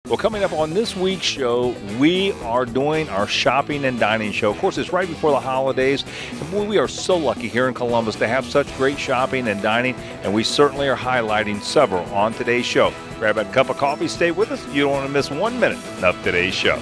Well, coming up on this week's show, we are doing our shopping and dining show. Of course, it's right before the holidays. And boy, we are so lucky here in Columbus to have such great shopping and dining, and we certainly are highlighting several on today's show. Grab a cup of coffee, stay with us. You don't want to miss 1 minute of today's show.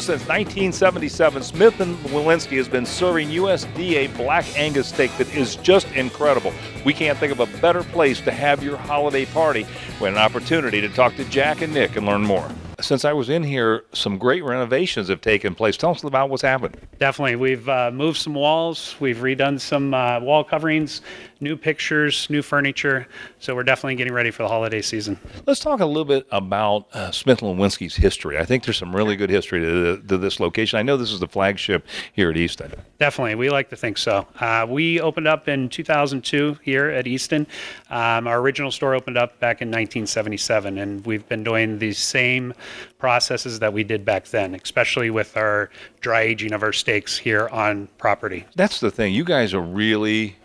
Since 1977, Smith & Wolensky has been serving USDA Black Angus steak that is just incredible. We can't think of a better place to have your holiday party when an opportunity to talk to Jack and Nick and learn more. Since I was in here, some great renovations have taken place. Tell us about what's happened. Definitely. We've moved some walls. We've redone some wall coverings, new pictures, new furniture. So we're definitely getting ready for the holiday season. Let's talk a little bit about Smith & Wolensky's history. I think there's some really good history to this location. I know this is the flagship here at Easton. Definitely. We like to think so. We opened up in 2002 here at Easton. Our original store opened up back in 1977, and we've been doing the same processes that we did back then, especially with our dry aging of our steaks here on property. That's the thing. You guys are really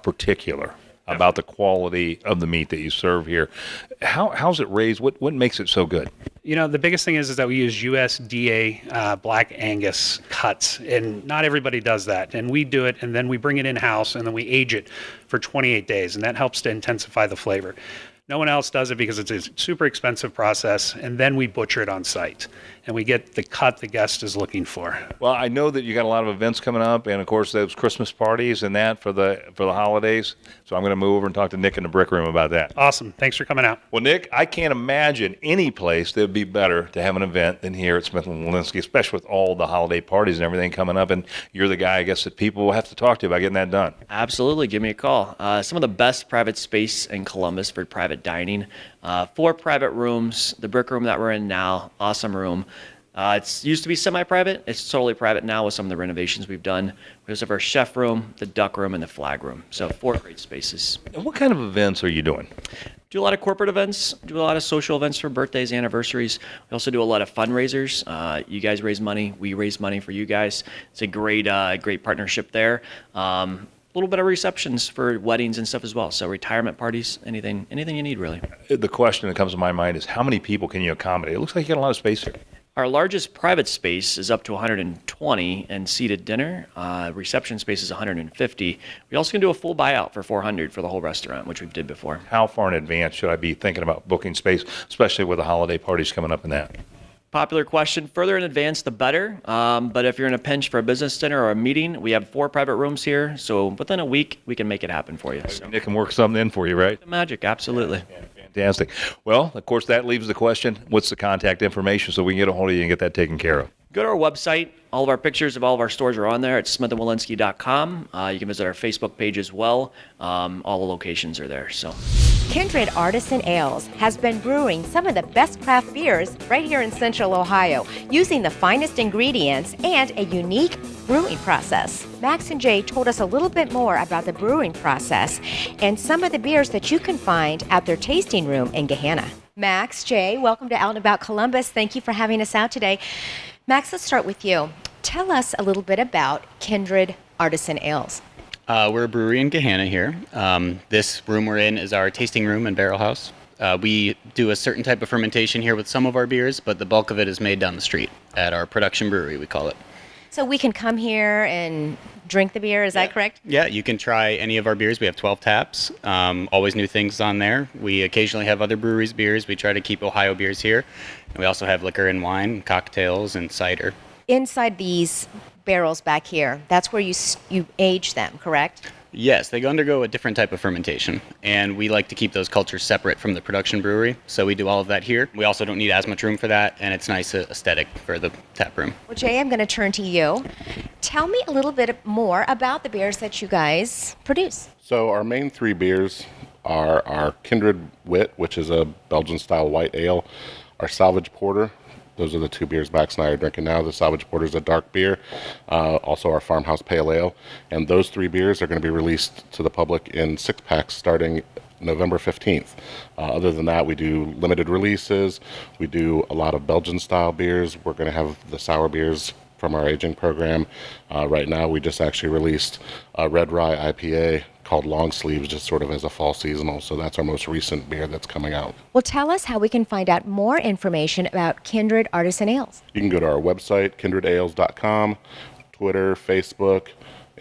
particular about the quality of the meat that you serve here. How's it raised? What makes it so good? You know, the biggest thing is that we use USDA Black Angus cuts, and not everybody does that. And we do it, and then we bring it in-house, and then we age it for 28 days, and that helps to intensify the flavor. No one else does it because it's a super expensive process, and then we butcher it on site, and we get the cut the guest is looking for. Well, I know that you got a lot of events coming up, and of course those Christmas parties and that for the holidays. So I'm going to move over and talk to Nick in the brick room about that. Awesome. Thanks for coming out. Well, Nick, I can't imagine any place that would be better to have an event than here at Smith & Wolensky, especially with all the holiday parties and everything coming up. And you're the guy, I guess, that people will have to talk to about getting that done. Absolutely. Give me a call. Some of the best private space in Columbus for private dining. 4 private rooms. The brick room that we're in now, awesome room. It's used to be semi-private. It's totally private now with some of the renovations we've done. We also have our chef room, the duck room, and the flag room. So 4 great spaces. And what kind of events are you doing? Do a lot of corporate events, do a lot of social events for birthdays, anniversaries. We also do a lot of fundraisers. You guys raise money. We raise money for you guys. It's a great partnership there. A little bit of receptions for weddings and stuff as well. So retirement parties, anything you need, really. The question that comes to my mind is how many people can you accommodate? It looks like you got a lot of space here. Our largest private space is up to 120 and seated dinner. Reception space is 150. We also can do a full buyout for 400 for the whole restaurant, which we've did before. How far in advance should I be thinking about booking space, especially with the holiday parties coming up and that? Popular question. Further in advance, the better. But if you're in a pinch for a business dinner or a meeting, we have 4 private rooms here. So within a week, we can make it happen for you. So. Nick can work something in for you, right? The magic, absolutely. Fantastic. Well, of course, that leaves the question, what's the contact information so we can get a hold of you and get that taken care of? Go to our website. All of our pictures of all of our stores are on there. It's smithandwolensky.com. You can visit our Facebook page as well. All the locations are there. So, Kindred Artisan Ales has been brewing some of the best craft beers right here in Central Ohio, using the finest ingredients and a unique brewing process. Max and Jay told us a little bit more about the brewing process and some of the beers that you can find at their tasting room in Gahanna. Max, Jay, welcome to Out and About Columbus. Thank you for having us out today. Max, let's start with you. Tell us a little bit about Kindred Artisan Ales. We're a brewery in Gahanna here. This room we're in is our tasting room and barrel house. We do a certain type of fermentation here with some of our beers, but the bulk of it is made down the street at our production brewery, we call it. So we can come here and drink the beer, is that correct? Yeah, you can try any of our beers. We have 12 taps, always new things on there. We occasionally have other breweries' beers. We try to keep Ohio beers here. And we also have liquor and wine, cocktails, and cider. Inside these barrels back here, that's where you age them, correct? Yes, they undergo a different type of fermentation, and we like to keep those cultures separate from the production brewery, so we do all of that here. We also don't need as much room for that, and it's nice aesthetic for the tap room. Well, Jay, I'm going to turn to you. Tell me a little bit more about the beers that you guys produce. So our main 3 beers are our Kindred Wit, which is a Belgian-style white ale, our Salvage Porter, Those are the two beers Max and I are drinking now. The Salvage Porter is a dark beer, also our Farmhouse Pale Ale. And those three beers are going to be released to the public in 6-packs starting November 15th. Other than that, we do limited releases. We do a lot of Belgian-style beers. We're going to have the sour beers from our aging program. Right now, we just actually released a red rye IPA called Long Sleeves, just sort of as a fall seasonal. So that's our most recent beer that's coming out. Well, tell us how we can find out more information about Kindred Artisan Ales. You can go to our website, kindredales.com, Twitter, Facebook,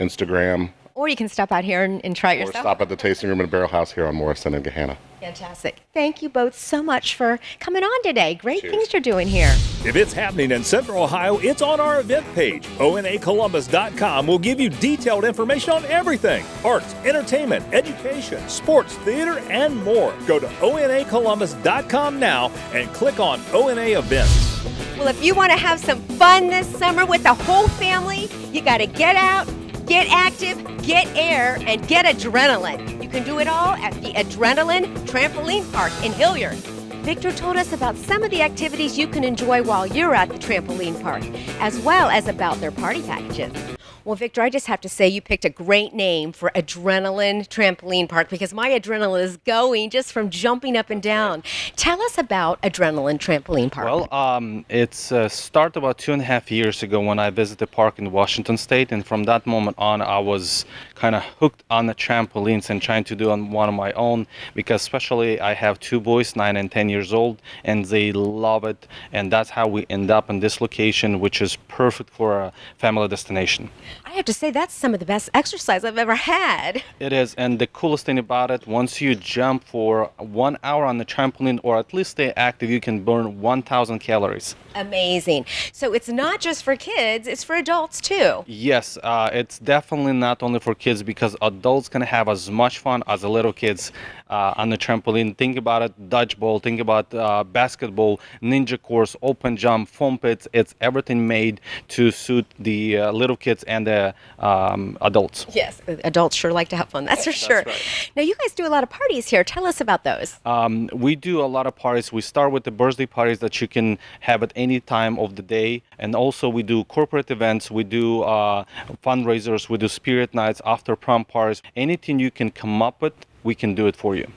Instagram, Or you can stop out here and try it or yourself. stop at the tasting room and barrel house here on Morrison and Gahanna. Fantastic. Thank you both so much for coming on today. Great Cheers. things you're doing here. If it's happening in Central Ohio, it's on our event page. ONAColumbus.com will give you detailed information on everything: arts, entertainment, education, sports, theater, and more. Go to ONAColumbus.com now and click on ONA events. Well, if you want to have some fun this summer with the whole family, you got to get out, get active, get air, and get adrenaline. You can do it all at the Adrenaline Trampoline Park in Hilliard. Victor told us about some of the activities you can enjoy while you're at the trampoline park, as well as about their party packages. Well, Victor, I just have to say you picked a great name for Adrenaline Trampoline Park because my adrenaline is going just from jumping up and down. Tell us about Adrenaline Trampoline Park. Well, it's started about 2.5 years ago when I visited the park in Washington State, and from that moment on, I was kind of hooked on the trampolines and trying to do on one of my own, because especially I have two boys, 9 and 10 years old, and they love it, and that's how we end up in this location, which is perfect for a family destination. I have to say that's some of the best exercise I've ever had. It is, and the coolest thing about it, once you jump for 1 hour on the trampoline or at least stay active, you can burn 1,000 calories. Amazing. So it's not just for kids, it's for adults too. Yes, it's definitely not only for kids, because adults can have as much fun as the little kids on the trampoline. Think about it, dodgeball, think about basketball, ninja course, open jump, foam pits. It's everything made to suit the little kids and the adults. Yes, adults sure like to have fun, that's for sure. right. Now you guys do a lot of parties here. Tell us about those. We do a lot of parties. We start with the birthday parties that you can have at any time of the day. And also we do corporate events, we do fundraisers, we do spirit nights, after prom parties. Anything you can come up with, we can do it for you.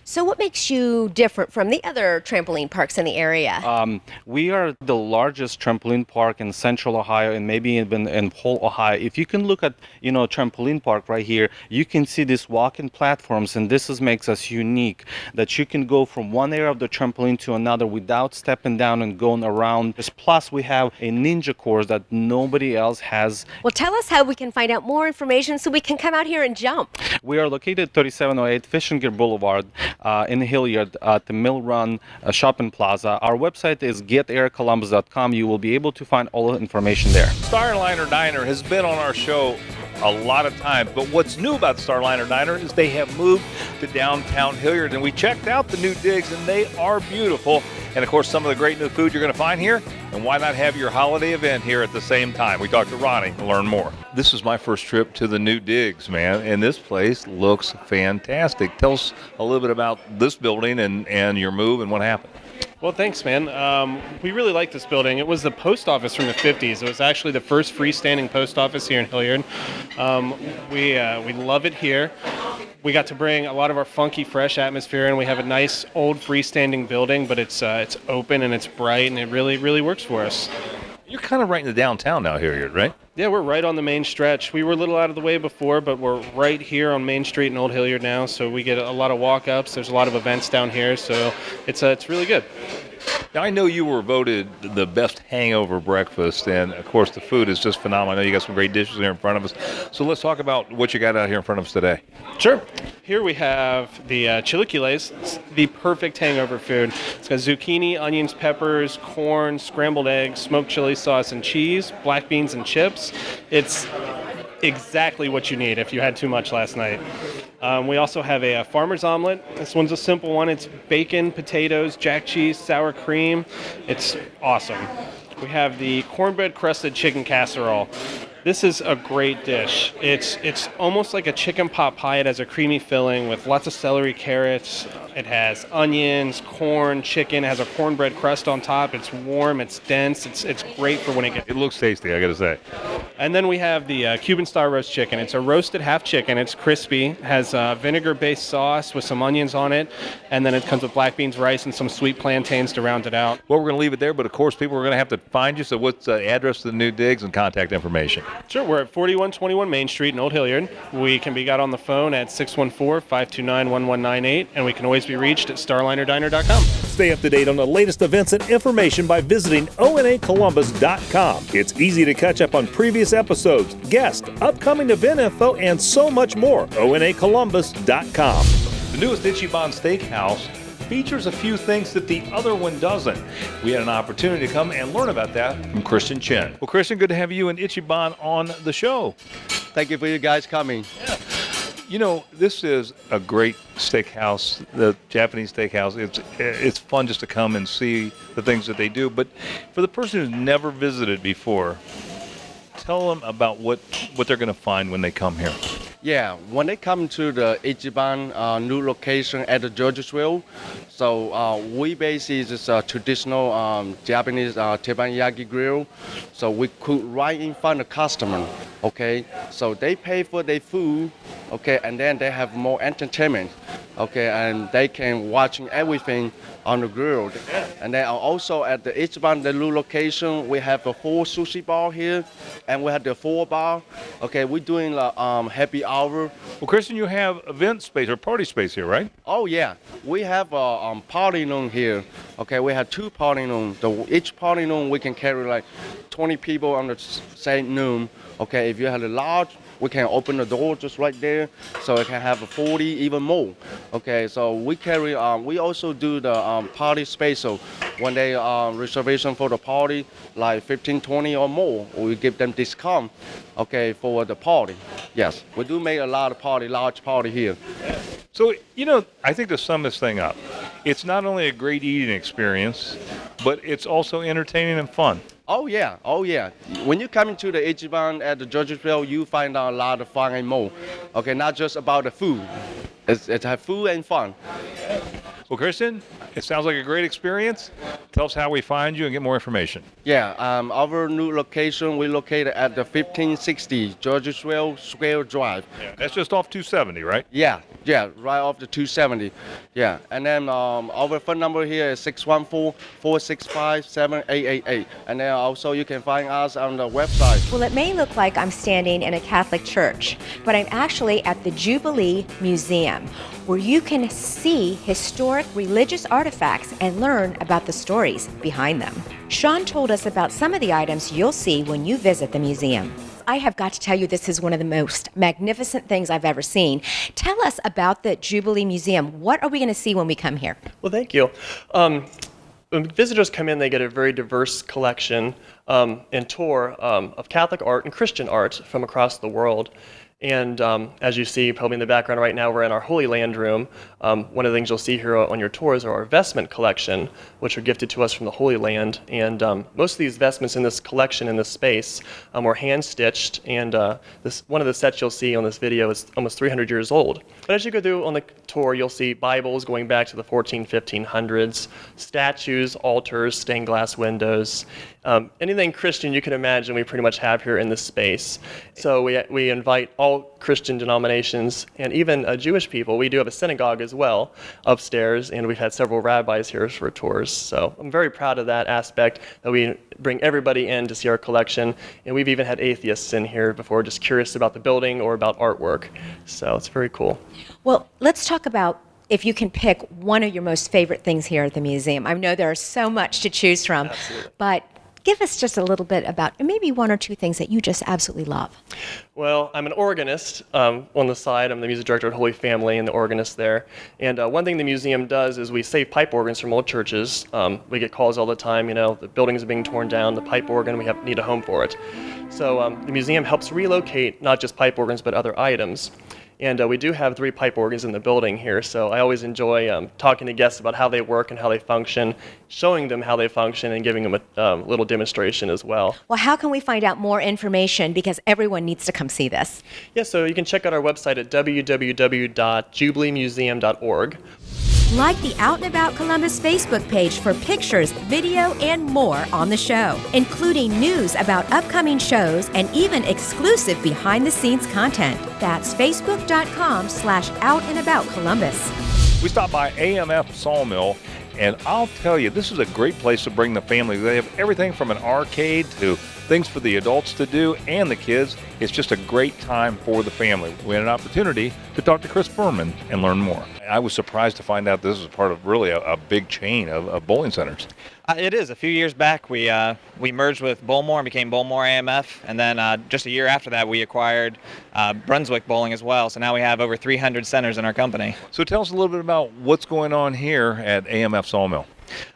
So what makes you different from the other trampoline parks in the area? We are the largest trampoline park in Central Ohio and maybe even in whole Ohio. If you can look at, trampoline park right here, you can see these walk-in platforms, and this makes us unique, that you can go from one area of the trampoline to another without stepping down and going around. Plus, we have a ninja course that nobody else has. Well, tell us how we can find out more information so we can come out here and jump. We are located at 3708 Fish and Gear Boulevard in Hilliard at the Mill Run Shopping Plaza. Our website is getaircolumbus.com. You will be able to find all the information there. Starlight Diner has been on our show a lot of times, but what's new about Starlight Diner is they have moved to downtown Hilliard, and we checked out the new digs, and they are beautiful. And of course, some of the great new food you're going to find here, and why not have your holiday event here at the same time? We talked to Ronnie to learn more. This is my first trip to the new digs, man, and this place looks fantastic. Tell us a little bit about this building and your move and what happened. Well, thanks, man. We really like this building. It was the post office from the 50s. It was actually the first freestanding post office here in Hilliard. We love it here. We got to bring a lot of our funky, fresh atmosphere in. We have a nice old freestanding building, but it's open and it's bright, and it really, really works for us. You're kind of right in the downtown now, Hilliard, right? Yeah, we're right on the main stretch. We were a little out of the way before, but we're right here on Main Street in Old Hilliard now, so we get a lot of walk-ups. There's a lot of events down here, so it's really good. Now, I know you were voted the best hangover breakfast, and of course the food is just phenomenal. I know you got some great dishes here in front of us. So let's talk about what you got out here in front of us today. Sure. Here we have the chilaquiles. It's the perfect hangover food. It's got zucchini, onions, peppers, corn, scrambled eggs, smoked chili sauce, and cheese, black beans and chips. It's exactly what you need if you had too much last night. We also have a farmer's omelet. This one's a simple one. It's bacon, potatoes, jack cheese, sour cream. It's awesome. We have the cornbread crusted chicken casserole. This is a great dish. It's almost like a chicken pot pie. It has a creamy filling with lots of celery, carrots. It has onions, corn, chicken. It has a cornbread crust on top. It's warm. It's dense. It's great for when it gets. It looks tasty, I got to say. And then we have the Cuban Star roast chicken. It's a roasted half chicken. It's crispy. Has vinegar-based sauce with some onions on it, and then it comes with black beans, rice, and some sweet plantains to round it out. Well, we're going to leave it there, but of course, people are going to have to find you. So, what's the address to the new digs and contact information? Sure, we're at 4121 Main Street in Old Hilliard. We can be got on the phone at 614-529-1198, and we can always be reached at starlinerdiner.com. Stay up to date on the latest events and information by visiting onacolumbus.com. It's easy to catch up on previous episodes, guests, upcoming event info, and so much more. onacolumbus.com. The newest Ichiban Steakhouse features a few things that the other one doesn't. We had an opportunity to come and learn about that from Christian Chen. Well, Christian, good to have you and Ichiban on the show. Thank you for you guys coming. Yeah. You know, this is a great steakhouse, the Japanese steakhouse. It's fun just to come and see the things that they do. But for the person who's never visited before, tell them about what they're going to find when they come here. Yeah, when they come to the Ichiban new location at the Georgesville, so we basically is a traditional Japanese teppanyaki grill. So we cook right in front of the customer, okay? So they pay for their food, okay, and then they have more entertainment, okay, and they can watching everything on the grill. And then also at the Ichiban, the new location, we have a 4 sushi bar here, and we have the 4 bar. Okay, we're doing happy hour. Well, Christian, you have event space or party space here, right? Oh yeah, we have a party room here. Okay, we have 2 party rooms. Each party room we can carry like 20 people on the same room. Okay, if you have a large, we can open the door just right there, so it can have a 40, even more. Okay, so we carry. We also do the party space. So when they reservation for the party, like 15, 20 or more, we give them discount. Okay, for the party. Yes, we do make a lot of large party here. So, you know, I think to sum this thing up, it's not only a great eating experience, but it's also entertaining and fun. Oh yeah, oh yeah. When you come into the Ichiban at the Georgesville, you find out a lot of fun and more. Okay, not just about the food. It's have food and fun. Well, Christian, it sounds like a great experience. Tell us how we find you and get more information. Yeah, our new location, we located at the 1560 Georgesville Square Drive. Yeah, that's just off 270, right? Yeah, right off the 270. Yeah, and then our phone number here is 614-465-7888. And then also you can find us on the website. Well, it may look like I'm standing in a Catholic church, but I'm actually at the Jubilee Museum, where you can see historic religious artifacts and learn about the stories behind them. Sean told us about some of the items you'll see when you visit the museum. I have got to tell you, this is one of the most magnificent things I've ever seen. Tell us about the Jubilee Museum. What are we going to see when we come here? Well, thank you. When visitors come in, they get a very diverse collection and tour of Catholic art and Christian art from across the world. And as you see probably in the background right now, we're in our Holy Land room. One of the things you'll see here on your tours are our vestment collection, which are gifted to us from the Holy Land. And most of these vestments in this collection, in this space, were hand-stitched. And one of the sets you'll see on this video is almost 300 years old. But as you go through on the tour, you'll see Bibles going back to the 1500s, statues, altars, stained glass windows. Anything Christian you can imagine we pretty much have here in this space. So we invite all Christian denominations and even Jewish people. We do have a synagogue as well upstairs, and we've had several rabbis here for tours. So I'm very proud of that aspect, that we bring everybody in to see our collection. And we've even had atheists in here before, just curious about the building or about artwork. So it's very cool. Well, let's talk about, if you can pick one of your most favorite things here at the museum. I know there's so much to choose from, Absolutely. But give us just a little bit about maybe 1 or 2 things that you just absolutely love. Well, I'm an organist on the side. I'm the music director at Holy Family and the organist there. And one thing the museum does is we save pipe organs from old churches. We get calls all the time, the buildings are being torn down, the pipe organ, we need a home for it. So the museum helps relocate not just pipe organs but other items. And we do have 3 pipe organs in the building here, so I always enjoy talking to guests about how they work and how they function, showing them how they function, and giving them a little demonstration as well. Well, how can we find out more information? Because everyone needs to come see this. Yeah, so you can check out our website at www.jubileemuseum.org. Like the Out and About Columbus Facebook page for pictures, video, and more on the show, including news about upcoming shows and even exclusive behind-the-scenes content. That's facebook.com/outandaboutcolumbus. We stopped by AMF Sawmill, and I'll tell you, this is a great place to bring the family. They have everything from an arcade to things for the adults to do and the kids. It's just a great time for the family. We had an opportunity to talk to Chris Furman and learn more. I was surprised to find out this is part of really a big chain of bowling centers. It is. A few years back, we merged with Bullmore and became Bullmore AMF, and then just a year after that, we acquired Brunswick Bowling as well. So now we have over 300 centers in our company. So tell us a little bit about what's going on here at AMF Sawmill.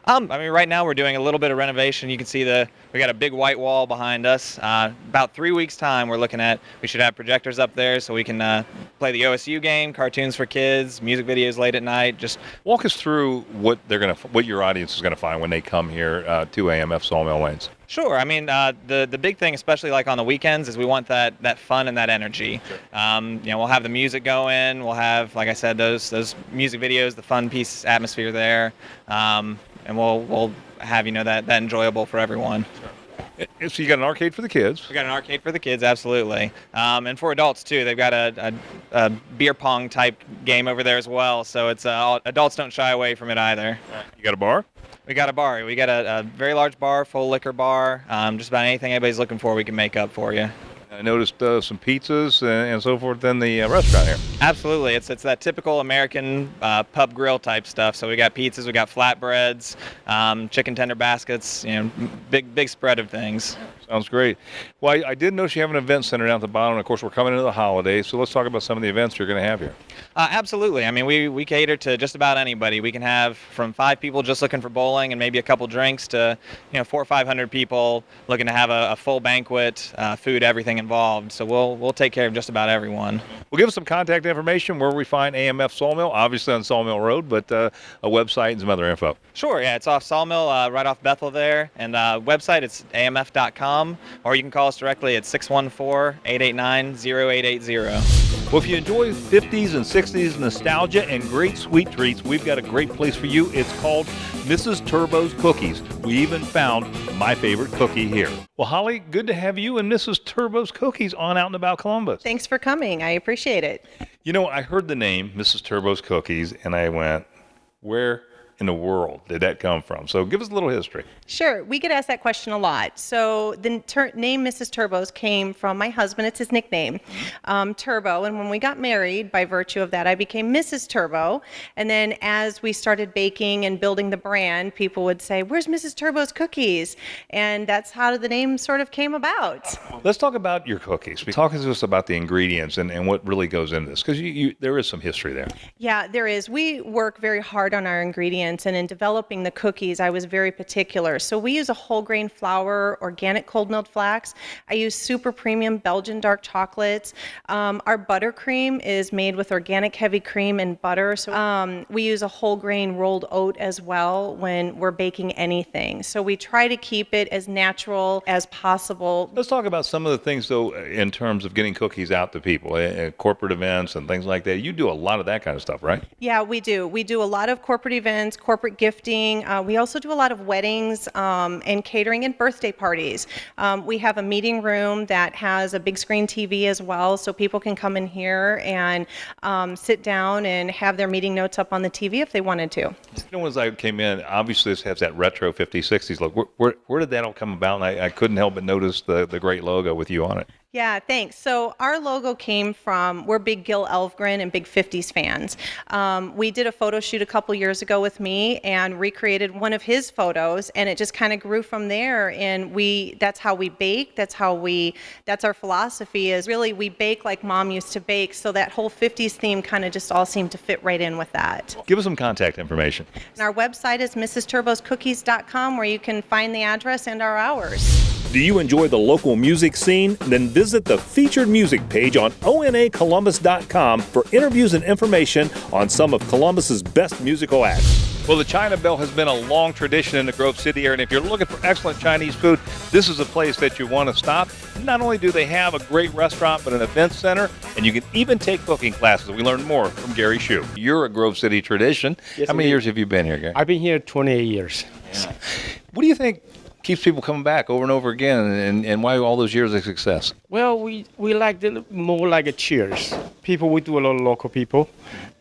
Right now we're doing a little bit of renovation. You can see we got a big white wall behind us. About 3 weeks time, we should have projectors up there so we can play the OSU game, cartoons for kids, music videos late at night. Just walk us through what your audience is gonna find when they come here to AMF Sawmill Lanes. Sure. The big thing, especially like on the weekends, is we want that fun and that energy. Sure. We'll have the music going. We'll have, like I said, those music videos, the fun piece atmosphere there, and we'll have that enjoyable for everyone. Sure. So you got an arcade for the kids. We got an arcade for the kids, absolutely, and for adults too. They've got a beer pong type game over there as well. So it's adults don't shy away from it either. You got a bar? We got a bar. We got a very large bar, full liquor bar. Just about anything anybody's looking for, we can make up for you. I noticed some pizzas and so forth in the restaurant here. Absolutely. It's that typical American pub grill type stuff. So we got pizzas, we got flatbreads, chicken tender baskets, big spread of things. Sounds great. Well, I did notice you have an event center down at the bottom. Of course, we're coming into the holidays, so let's talk about some of the events you're going to have here. Absolutely. We cater to just about anybody. We can have from 5 people just looking for bowling and maybe a couple drinks to 400 or 500 people looking to have a full banquet, food, everything involved. So we'll take care of just about everyone. We'll give us some contact information where we find AMF Sawmill, obviously on Sawmill Road, but a website and some other info. Sure. Yeah, it's off Sawmill, right off Bethel there, and website it's amf.com. Or you can call us directly at 614-889-0880. Well, if you enjoy 50s and 60s nostalgia and great sweet treats, we've got a great place for you. It's called Mrs. Turbo's Cookies. We even found my favorite cookie here. Well, Holly, good to have you and Mrs. Turbo's Cookies on Out and About Columbus. Thanks for coming. I appreciate it. I heard the name Mrs. Turbo's Cookies, and I went, where in the world did that come from? So give us a little history. Sure. We get asked that question a lot. So the name Mrs. Turbo's came from my husband. It's his nickname, Turbo. And when we got married, by virtue of that, I became Mrs. Turbo. And then as we started baking and building the brand, people would say, where's Mrs. Turbo's Cookies? And that's how the name sort of came about. Let's talk about your cookies. Talk to us about the ingredients and what really goes into this, because there is some history there. Yeah, there is. We work very hard on our ingredients. And in developing the cookies, I was very particular. So we use a whole grain flour, organic cold milled flax. I use super premium Belgian dark chocolates. Our buttercream is made with organic heavy cream and butter. So we use a whole grain rolled oat as well when we're baking anything. So we try to keep it as natural as possible. Let's talk about some of the things, though, in terms of getting cookies out to people, corporate events and things like that. You do a lot of that kind of stuff, right? Yeah, we do. We do a lot of corporate events, corporate gifting. We also do a lot of weddings and catering and birthday parties. We have a meeting room that has a big screen TV as well, so people can come in here and sit down and have their meeting notes up on the TV if they wanted to. As I came in, obviously this has that retro 50s, 60s look. Where did that all come about? And I couldn't help but notice the great logo with you on it. Yeah, thanks. So our logo came from, we're big Gil Elfgren and big 50s fans. We did a photo shoot a couple years ago with me and recreated one of his photos, and it just kind of grew from there. And that's how we bake. That's our philosophy is really we bake like Mom used to bake. So that whole 50s theme kind of just all seemed to fit right in with that. Give us some contact information. And our website is mrsturboscookies.com, where you can find the address and our hours. Do you enjoy the local music scene? Then visit the featured music page on onacolumbus.com for interviews and information on some of Columbus's best musical acts. Well, the China Bell has been a long tradition in the Grove City area, and if you're looking for excellent Chinese food, this is a place that you want to stop. Not only do they have a great restaurant, but an event center, and you can even take cooking classes. We learned more from Gary Shue. You're a Grove City tradition. Yes, How many indeed. years have you been here, Gary? I've been here 28 years. Yeah. What do you think keeps people coming back over and over again, and why all those years of success? Well, we like more like a cheers. People, we do a lot of local people,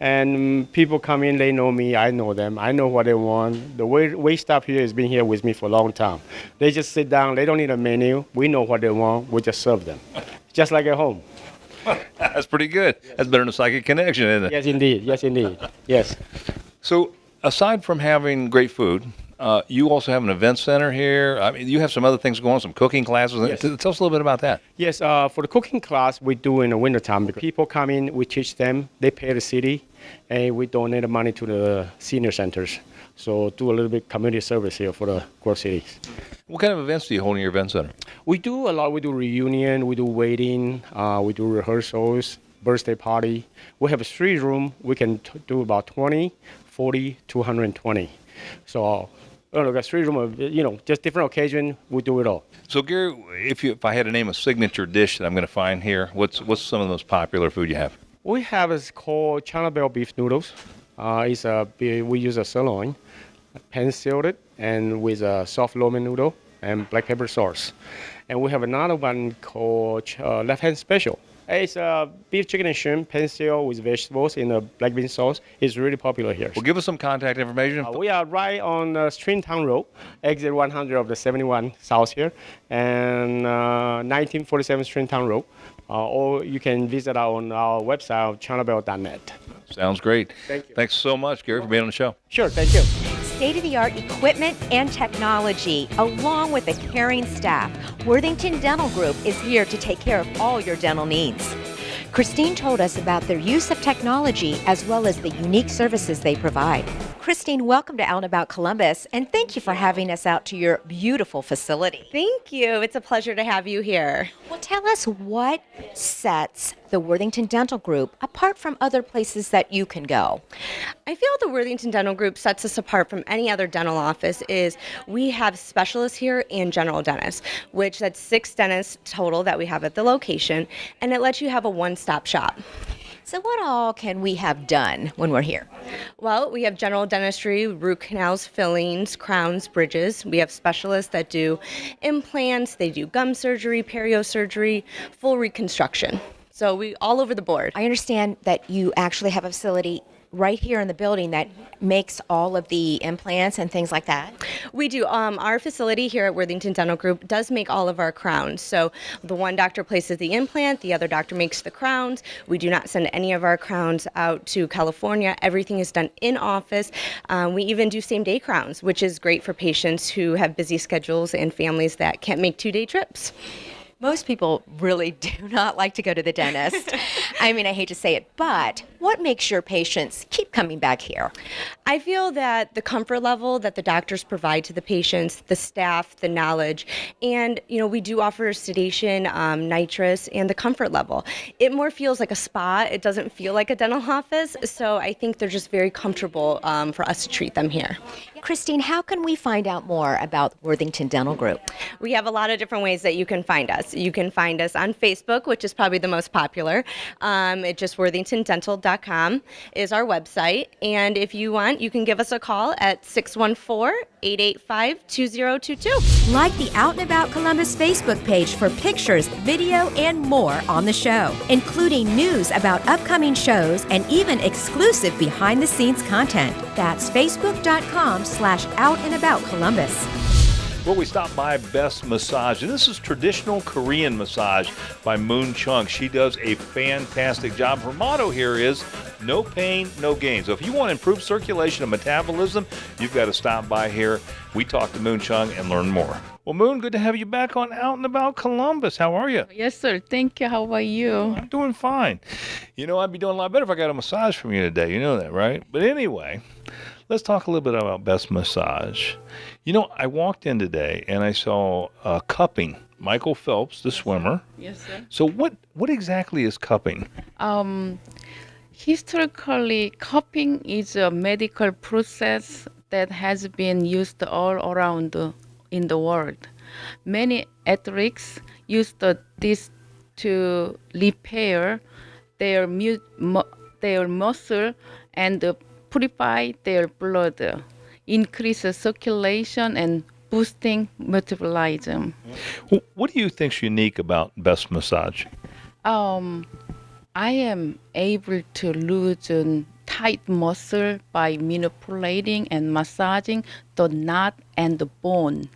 and people come in, they know me, I know them, I know what they want. The wait staff here has been here with me for a long time. They just sit down, they don't need a menu, we know what they want, we just serve them. Just like at home. That's pretty good. That's better than a psychic connection, isn't it? Yes, indeed. Yes, indeed. Yes. So, aside from having great food, you also have an event center here. I mean, you have some other things going on, some cooking classes. Yes. Tell us a little bit about that. Yes, for the cooking class, we do in the wintertime. Because people come in, we teach them, they pay the city, and we donate the money to the senior centers. So do a little bit community service here for the Grove Cities. What kind of events do you hold in your event center? We do a lot. We do reunion, we do wedding, we do rehearsals, birthday party. We have a 3-room. We can do about 20, 40, 220. So look, a 3-room, just different occasion, we do it all. So, Gary, if I had to name a signature dish that I'm going to find here, what's some of the most popular food you have? We have is called China Bell beef noodles. We use a sirloin, pan-seared it, and with a soft lomi noodle and black pepper sauce. And we have another one called Left Hand Special. It's beef, chicken, and shrimp, pan-seared with vegetables in a black bean sauce. It's really popular here. Well, give us some contact information. We are right on Stringtown Road, exit 100 of the 71 South here, and 1947 Stringtown Road. Or you can visit on our website, chinabell.net. Sounds great. Thank you. Thanks so much, Gary, for being on the show. Sure, thank you. State-of-the-art equipment and technology, along with a caring staff, Worthington Dental Group is here to take care of all your dental needs. Christine told us about their use of technology as well as the unique services they provide. Christine, welcome to Out and About Columbus, and thank you for having us out to your beautiful facility. Thank you. It's a pleasure to have you here. Well, tell us what sets the Worthington Dental Group apart from other places that you can go. I feel the Worthington Dental Group sets us apart from any other dental office is we have specialists here and general dentists, which that's 6 dentists total that we have at the location, and it lets you have a one-stop shop. So what all can we have done when we're here? Well, we have general dentistry, root canals, fillings, crowns, bridges. We have specialists that do implants, they do gum surgery, perio surgery, full reconstruction. So we all over the board. I understand that you actually have a facility right here in the building that makes all of the implants and things like that? We do. Our facility here at Worthington Dental Group does make all of our crowns. So the one doctor places the implant, the other doctor makes the crowns. We do not send any of our crowns out to California. Everything is done in office. We even do same-day crowns, which is great for patients who have busy schedules and families that can't make 2-day trips. Most people really do not like to go to the dentist. I mean, I hate to say it, but what makes your patients keep coming back here? I feel that the comfort level that the doctors provide to the patients, the staff, the knowledge, and, we do offer sedation, nitrous, and the comfort level. It more feels like a spa. It doesn't feel like a dental office, so I think they're just very comfortable for us to treat them here. Christine, how can we find out more about Worthington Dental Group? We have a lot of different ways that you can find us. You can find us on Facebook, which is probably the most popular. It's just worthingtondental.com is our website. And if you want, you can give us a call at 614-885-2022. Like the Out and About Columbus Facebook page for pictures, video, and more on the show, including news about upcoming shows and even exclusive behind-the-scenes content. That's facebook.com/outandaboutcolumbus. Well, we stopped by Best Massage, and this is traditional Korean massage by Moon Chung. She does a fantastic job. Her motto here is no pain, no gain. So if you want improved circulation and metabolism, you've got to stop by here. We talk to Moon Chung and learn more. Well, Moon, good to have you back on Out and About Columbus. How are you? Yes, sir. Thank you. How about you? I'm doing fine. I'd be doing a lot better if I got a massage from you today. You know that, right? But anyway, Let's talk a little bit about Best Massage. You know, I walked in today and I saw cupping. Michael Phelps, the swimmer. Yes, sir. So what exactly is cupping? Historically, cupping is a medical process that has been used all around in the world. Many athletes use this to repair their muscle and purify their blood, increase circulation and boosting metabolism. What do you think's unique about Best Massage? I am able to loosen tight muscle by manipulating and massaging the knot and the bone.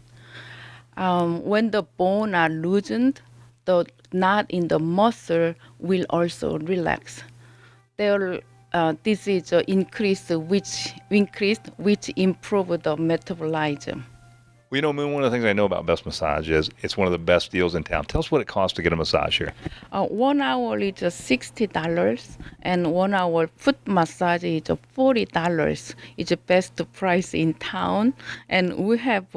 When the bone are loosened, the knot in the muscle will also relax. This is increased, which improve the metabolism. Well, you know, Moon, one of the things I know about Best Massage is it's one of the best deals in town. Tell us what it costs to get a massage here. 1 hour is $60, and 1 hour foot massage is $40. It's the best price in town, and we have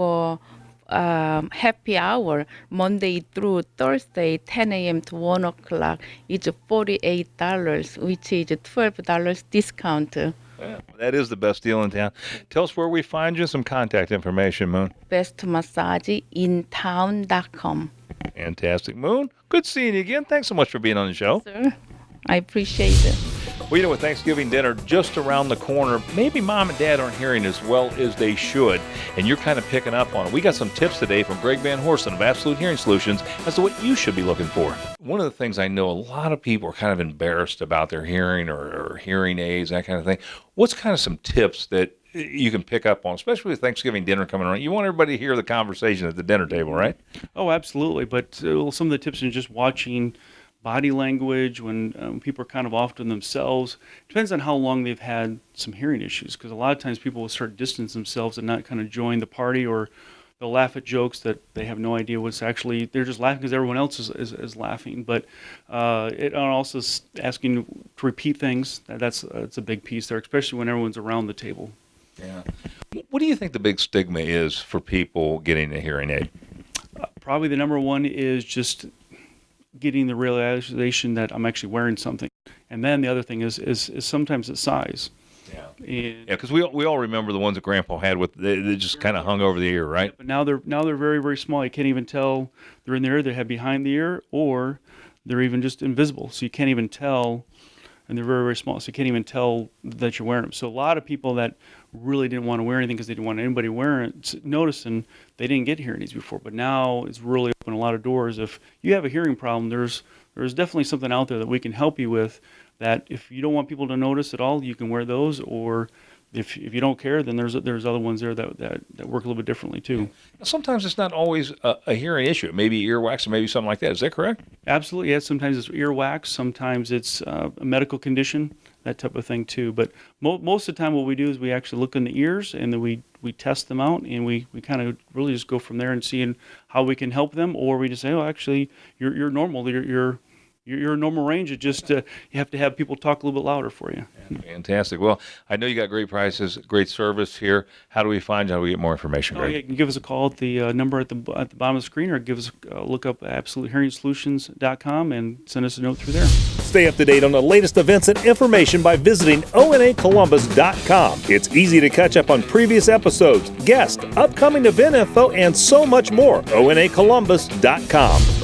happy hour Monday through Thursday, 10 a.m. to 1 o'clock. It's $48, which is $12 discount. Yeah, that is the best deal in town. Tell us where we find you, some contact information, Moon. bestmassageintown.com. Fantastic. Moon, good seeing you again. Thanks so much for being on the show. Sir, I appreciate it. Well, you know, with Thanksgiving dinner just around the corner, maybe mom and dad aren't hearing as well as they should, and you're kind of picking up on it. We got some tips today from Greg Van Horsten of Absolute Hearing Solutions as to what you should be looking for. One of the things I know a lot of people are kind of embarrassed about their hearing or hearing aids, that kind of thing. What's kind of some tips that you can pick up on, especially with Thanksgiving dinner coming around? You want everybody to hear the conversation at the dinner table, right? Oh, absolutely. But some of the tips are just watching body language when people are kind of off to themselves. Depends on how long they've had some hearing issues, because a lot of times people will start distancing themselves and not kind of join the party, or they'll laugh at jokes that they have no idea what's actually, they're just laughing because everyone else is laughing. But it also is asking to repeat things. That's a big piece there, especially when everyone's around the table. Yeah. What do you think the big stigma is for people getting a hearing aid? Probably the number one is just getting the realization that I'm actually wearing something. And then the other thing is sometimes it's size. Yeah. Yeah, because we all remember the ones that Grandpa had with they just kind of hung over the ear, right? But now they're very, very small. You can't even tell they're in the ear. They have behind the ear, or they're even just invisible. So you can't even tell, and they're very, very small. So you can't even tell that you're wearing them. So a lot of people that really didn't want to wear anything because they didn't want anybody wearing it, noticing they didn't get hearing aids before. But now it's really opened a lot of doors. If you have a hearing problem, there's definitely something out there that we can help you with, that if you don't want people to notice at all, you can wear those, or if you don't care, then there's other ones there that work a little bit differently too. Sometimes it's not always a hearing issue. It may be earwax or maybe something like that. Is that correct? Absolutely, yes. Sometimes it's earwax. Sometimes it's a medical condition, that type of thing too. But most of the time what we do is we actually look in the ears, and then we test them out, and we kind of really just go from there and seeing how we can help them, or we just say, oh, actually, you're normal. You're a normal range. It just you have to have people talk a little bit louder for you. Yeah, fantastic. Well, I know you got great prices, great service here. How do we find you? How do we get more information, Greg? Yeah, you can give us a call at the number at the bottom of the screen, or give us a look up at AbsoluteHearingSolutions.com and send us a note through there. Stay up to date on the latest events and information by visiting onacolumbus.com. It's easy to catch up on previous episodes, guests, upcoming event info, and so much more. onacolumbus.com.